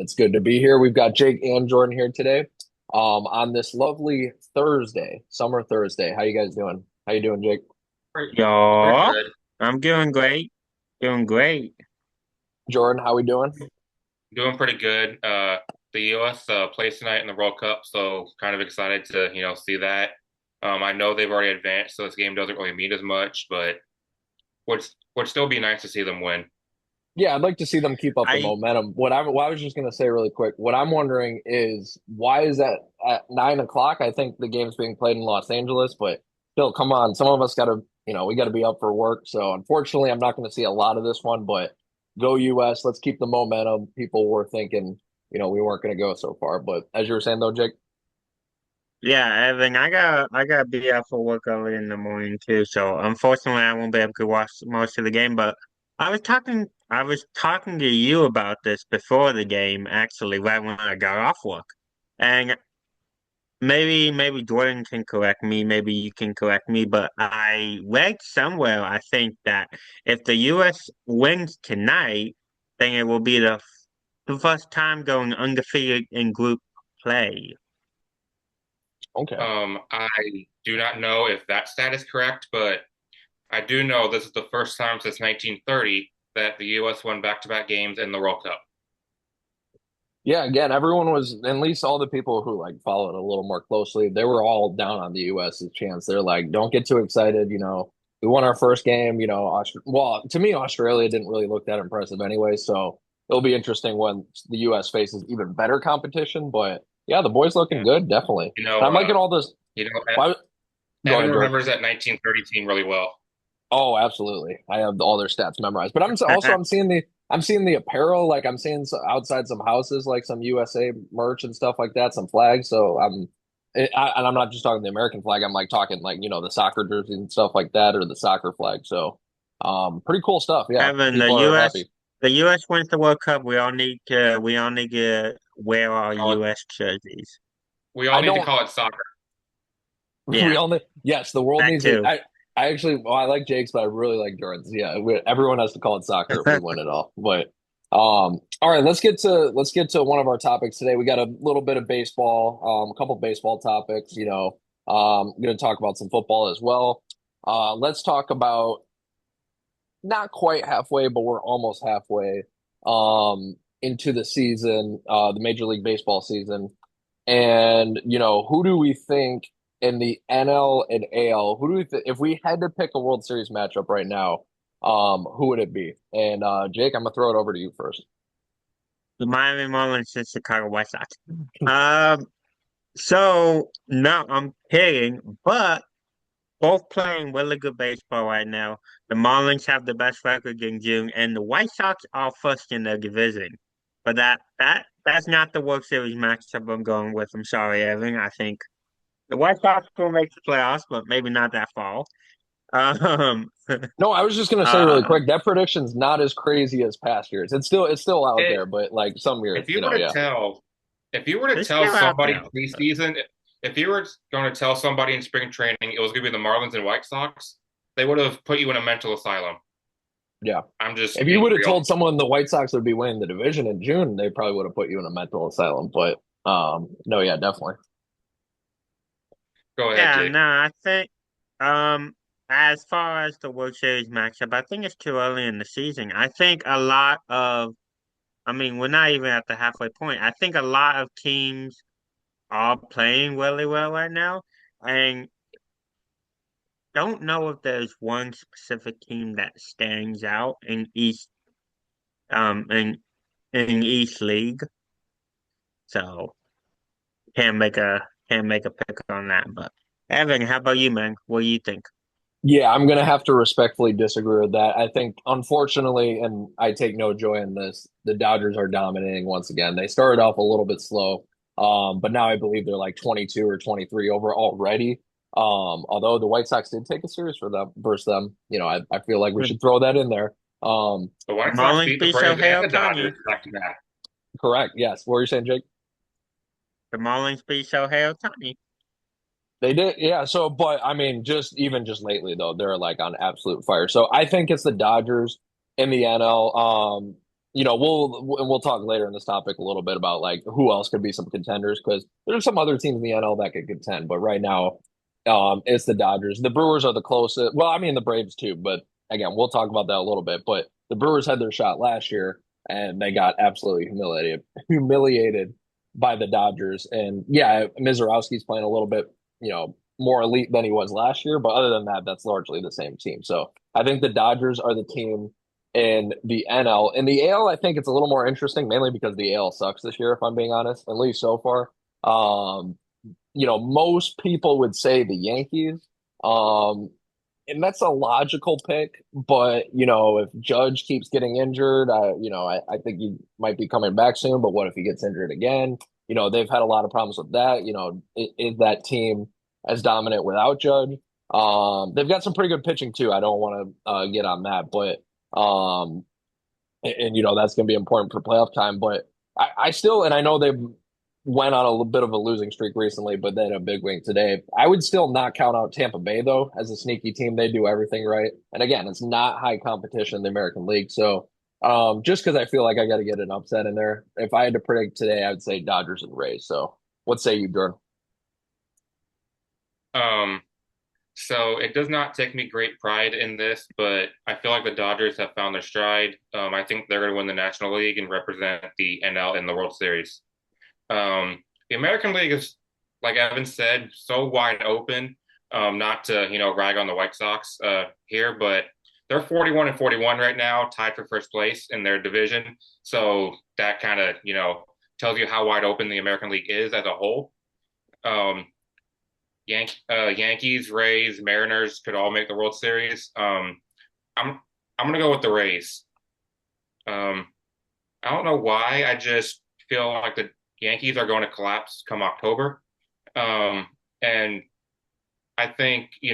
It's good to be here. We've got Jake and Jordan here today, on this lovely Thursday, summer Thursday. How you guys doing? How you doing, Jake? Pretty Yo, good. I'm doing great. Doing great. Jordan, how we doing? Doing pretty good. The U.S. Plays tonight in the World Cup, so kind of excited to see that. I know they've already advanced, so this game doesn't really mean as much, but would still be nice to see them win. Yeah, I'd like to see them keep up the I momentum. What I was just gonna say really quick, what I'm wondering is why is that at 9 o'clock? I think the game's being played in Los Angeles, but still, come on, some of us gotta, we gotta be up for work. So unfortunately, I'm not gonna see a lot of this one, but go US, let's keep the momentum. People were thinking, we weren't gonna go so far. But as you were saying though, Jake. yeah, Evan, I gotta be up for work early in the morning too. So unfortunately, I won't be able to watch most of the game. But I was talking to you about this before the game, actually, right when I got off work, and maybe Jordan can correct me, maybe you can correct me, but I read somewhere, I think that if the US wins tonight, then it will be the first time going undefeated in group play. Okay. I do not know if that stat is correct, but I do know this is the first time since 1930 that the U.S. won back-to-back games in the World Cup. Yeah, again, everyone was, at least all the people who like followed a little more closely, they were all down on the US's chance. They're like, don't get too excited. We won our first game. Well, to me, Australia didn't really look that impressive anyway. So it'll be interesting when the US faces even better competition. But yeah, the boys looking Yeah. good, definitely. You And know, I'm liking all this. you know, Why, go Evan ahead, Jordan. remembers that 1930 team really well. Oh, absolutely. I have all their stats memorized. But I'm seeing the apparel, like I'm seeing outside some houses, like some USA merch and stuff like that, some flags. So and I'm not just talking the American flag. I'm like talking like the soccer jersey and stuff like that, or the soccer flag. So, pretty cool stuff. Yeah, Evan, the people are US happy. the US wins the World Cup. We all need to wear our Call it, US jerseys. we all I need to don't. call it soccer. We Yeah, all need. Yes, the world that needs it. too. I actually, well, I like Jake's, but I really like Jordan's. Yeah, everyone has to call it soccer if we win it all. But all right, let's get to one of our topics today. We got a little bit of baseball, a couple baseball topics. I'm going to talk about some football as well. Let's talk about not quite halfway, but we're almost halfway into the season, the Major League Baseball season. And, who do we think in the NL and AL, who do we think, if we had to pick a World Series matchup right now, who would it be? And Jake, I'm gonna throw it over to you first. The Miami Marlins and Chicago White Sox. Um, so no, I'm kidding, but both playing really good baseball right now. The Marlins have the best record in June, and the White Sox are first in their division. But that's not the World Series matchup I'm going with. I'm sorry, Evan. I think the White Sox will make the playoffs, but maybe not that far. Um, No, I was just gonna say really uh, quick, that prediction's not as crazy as past years. It's still out It, there, but like some years, if you were to yeah. tell, if you were to it's tell still out somebody there. preseason, if you were going to tell somebody in spring training it was going to be the Marlins and White Sox, they would have put you in a mental asylum. Yeah. I'm just If you being would have real. told someone the White Sox would be winning the division in June, they probably would have put you in a mental asylum. But no, yeah, definitely. Go ahead, Yeah, Jake. no, I think um as far as the World Series matchup, I think it's too early in the season. I think a lot of I mean, we're not even at the halfway point. I think a lot of teams are playing really well right now. And don't know if there's one specific team that stands out in each um in in each league. So can't make a pick on that. But Evan, how about you, man? What do you think? Yeah, I'm gonna have to respectfully disagree with that. I think, unfortunately, and I take no joy in this, the Dodgers are dominating once again. They started off a little bit slow, but now I believe they're like 22 or 23 over already. Although the White Sox did take a series for them versus them, I feel like we Hmm. should throw that in there. The The White Sox Marlins beat the beat Braves and Shohei the Dodgers Ohtani. back to back. Correct. Yes. What were you saying, Jake? The Marlins beat Shohei Ohtani. They did, yeah. So, but I mean, just lately though, they're like on absolute fire. So I think it's the Dodgers in the NL. we'll talk later in this topic a little bit about like who else could be some contenders because there's some other teams in the NL that could contend, but right now, it's the Dodgers. The Brewers are the closest. Well, I mean the Braves too, but again, we'll talk about that a little bit. But the Brewers had their shot last year and they got absolutely humiliated by the Dodgers. And yeah, Mizorowski's playing a little bit, more elite than he was last year, but other than that, that's largely the same team. So I think the Dodgers are the team in the NL. In the AL, I think it's a little more interesting, mainly because the AL sucks this year, if I'm being honest, at least so far. Um, most people would say the Yankees. Um, and that's a logical pick, but if Judge keeps getting injured, I think he might be coming back soon. But what if he gets injured again? They've had a lot of problems with that. Is that team as dominant without Judge? They've got some pretty good pitching too. I don't want to get on that, but um, that's going to be important for playoff time. But I still, and I know they've went on a little bit of a losing streak recently, but then a big win today. I would still not count out Tampa Bay though as a sneaky team. They do everything right, and again, it's not high competition in the American League. So just because I feel like I got to get an upset in there, if I had to predict today, I would say Dodgers and Rays. So what say you, Jordan? Um, so it does not take me great pride in this, but I feel like the Dodgers have found their stride. I think they're going to win the National League and represent the NL in the World Series. The American League is, like Evan said, so wide open. Not to rag on the White Sox here, but they're 41 and 41 right now, tied for first place in their division. So that kind of tells you how wide open the American League is as a whole. Um, Yankees, Rays, Mariners could all make the World Series. I'm I'm gonna go with the Rays. Um, I don't know why. I just feel like the Yankees are going to collapse come October. And I think, I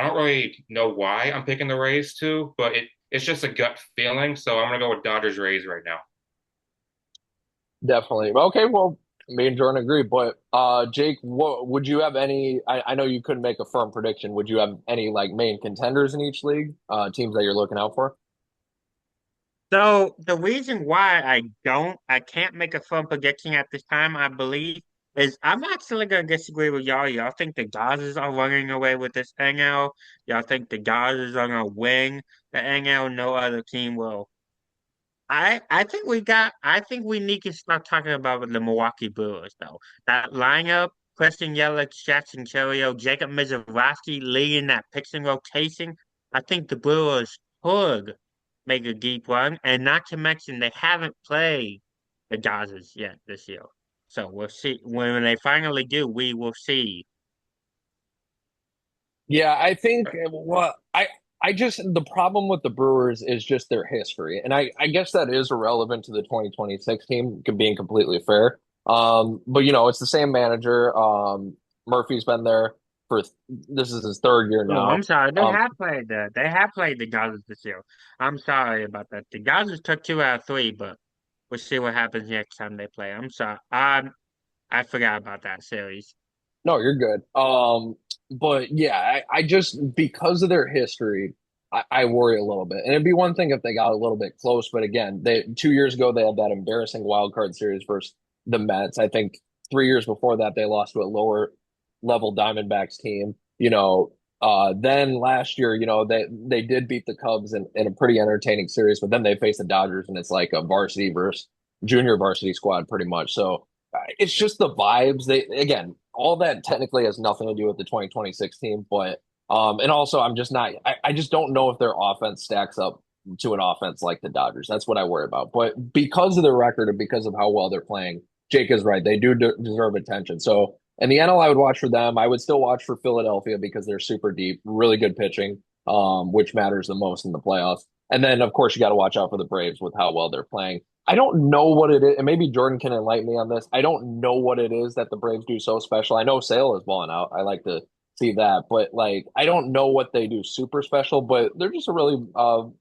don't really know why I'm picking the Rays too, but it's just a gut feeling. So I'm gonna go with Dodgers Rays right now. Definitely. Okay, well, me and Jordan agree. But Jake, what would you have any? I know you couldn't make a firm prediction. Would you have any like main contenders in each league? Teams that you're looking out for? So the reason why I can't make a firm prediction at this time, I believe, is I'm actually gonna disagree with y'all. Y'all think the Dodgers are running away with this NL? Y'all think the Dodgers are gonna win the NL? No other team will. I think we need to start talking about the Milwaukee Brewers though. That lineup, Christian Yelich, Jackson Chourio, Jacob Mizorowski leading that pitching rotation. I think the Brewers could make a deep run, and not to mention they haven't played the Dodgers yet this year. So we'll see when they finally do, we will see. Yeah, I think I just the problem with the Brewers is just their history, and I guess that is irrelevant to the 2026 team, being completely fair. But it's the same manager. Murphy's been there for this is his third year Oh, I'm now. sorry. Um, They have played the Dodgers this year. I'm sorry about that. The Dodgers took 2 out of 3, but we'll see what happens next time they play. I'm sorry. I forgot about that series. No, you're good. But yeah, I just because of their history, I worry a little bit. And it'd be one thing if they got a little bit close, but again, they 2 years ago they had that embarrassing wild card series versus the Mets. I think 3 years before that they lost to a lower level Diamondbacks team. Then last year, they did beat the Cubs in a pretty entertaining series, but then they faced the Dodgers and it's like a varsity versus junior varsity squad pretty much. So it's just the vibes. They again, all that technically has nothing to do with the 2026 team, but and also I'm just not. I just don't know if their offense stacks up to an offense like the Dodgers. That's what I worry about. But because of their record and because of how well they're playing, Jake is right. They do deserve attention. So in the NL, I would watch for them. I would still watch for Philadelphia because they're super deep, really good pitching, which matters the most in the playoffs. And then, of course, you got to watch out for the Braves with how well they're playing. I don't know what it is, and maybe Jordan can enlighten me on this. I don't know what it is that the Braves do so special. I know Sale is balling out. I like to see that, but like I don't know what they do super special. But they're just a really well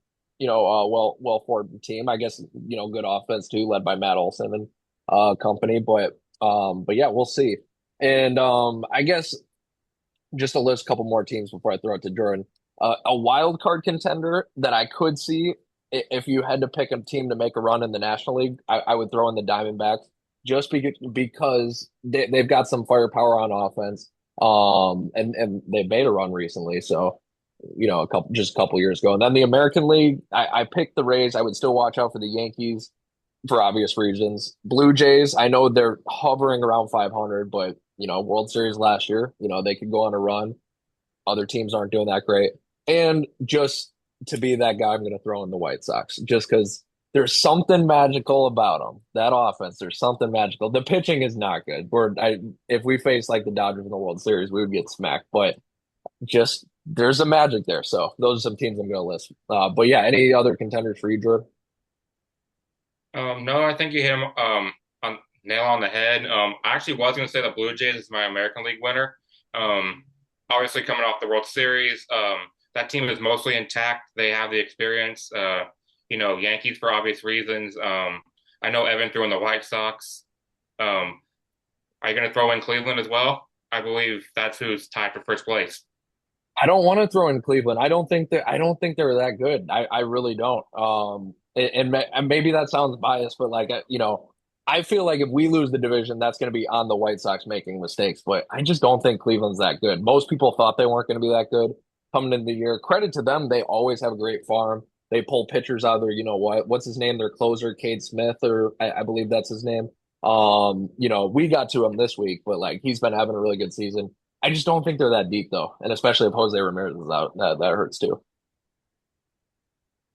formed team. I guess good offense too, led by Matt Olson and company. But yeah, we'll see. And I guess just to list a couple more teams before I throw it to Jordan. A wild card contender that I could see. if you had to pick a team to make a run in the National League, I would throw in the Diamondbacks just because they've got some firepower on offense. And they made a run recently, so just a couple years ago. And then the American League, I picked the Rays. I would still watch out for the Yankees for obvious reasons. Blue Jays, I know they're hovering around 500, but World Series last year, they could go on a run. Other teams aren't doing that great. And just to be that guy, I'm going to throw in the White Sox just because there's something magical about them. That offense, there's something magical. The pitching is not good. If we face like the Dodgers in the World Series, we would get smacked. But just there's a magic there. So those are some teams I'm going to list. But yeah, any other contenders for you, Jordan? No, I think you hit him on nail on the head. I actually was going to say the Blue Jays is my American League winner. Um, Obviously coming off the World Series, that team is mostly intact. They have the experience. Yankees for obvious reasons. I know Evan threw in the White Sox. Um, are you going to throw in Cleveland as well? I believe that's who's tied for first place. I don't want to throw in Cleveland. I don't think they're that good. I really don't. And maybe that sounds biased, but I feel like if we lose the division, that's going to be on the White Sox making mistakes. But I just don't think Cleveland's that good. Most people thought they weren't going to be that good coming into the year. Credit to them, they always have a great farm. They pull pitchers out of there. What's his name? Their closer, Cade Smith, or I believe that's his name. We got to him this week, but he's been having a really good season. I just don't think they're that deep though, and especially if Jose Ramirez is out, that hurts too.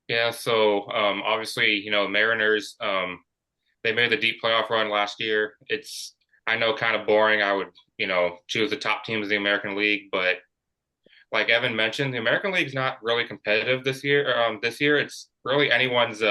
Yeah, so obviously, Mariners, they made the deep playoff run last year. It's I know kind of boring. I would, choose the top teams in the American League, but like Evan mentioned, the American League's not really competitive this year. This year, it's really anyone's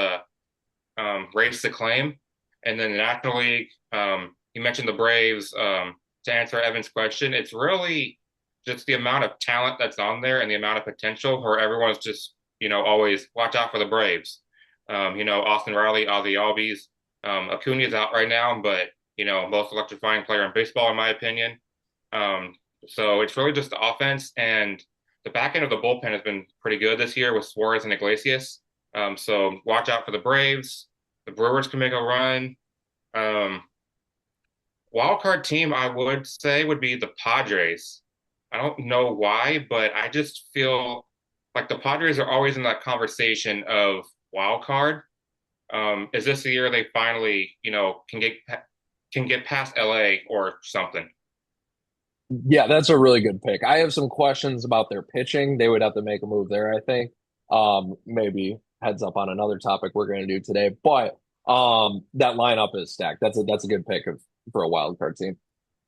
race to claim. And then the National League, you mentioned the Braves. To answer Evan's question, it's really just the amount of talent that's on there and the amount of potential where everyone's just, always watch out for the Braves. Austin Riley, Ozzy Albies, Acuna's out right now, but, most electrifying player in baseball, in my opinion. Um, so it's really just the offense and the back end of the bullpen has been pretty good this year with Suarez and Iglesias. So watch out for the Braves. The Brewers can make a run. Um, Wild card team, I would say, would be the Padres. I don't know why, but I just feel like the Padres are always in that conversation of wild card. Is this the year they finally, can get past LA or something? Yeah, that's a really good pick. I have some questions about their pitching. They would have to make a move there, I think. Maybe heads up on another topic we're going to do today, but that lineup is stacked. That's a good pick for a wild card team.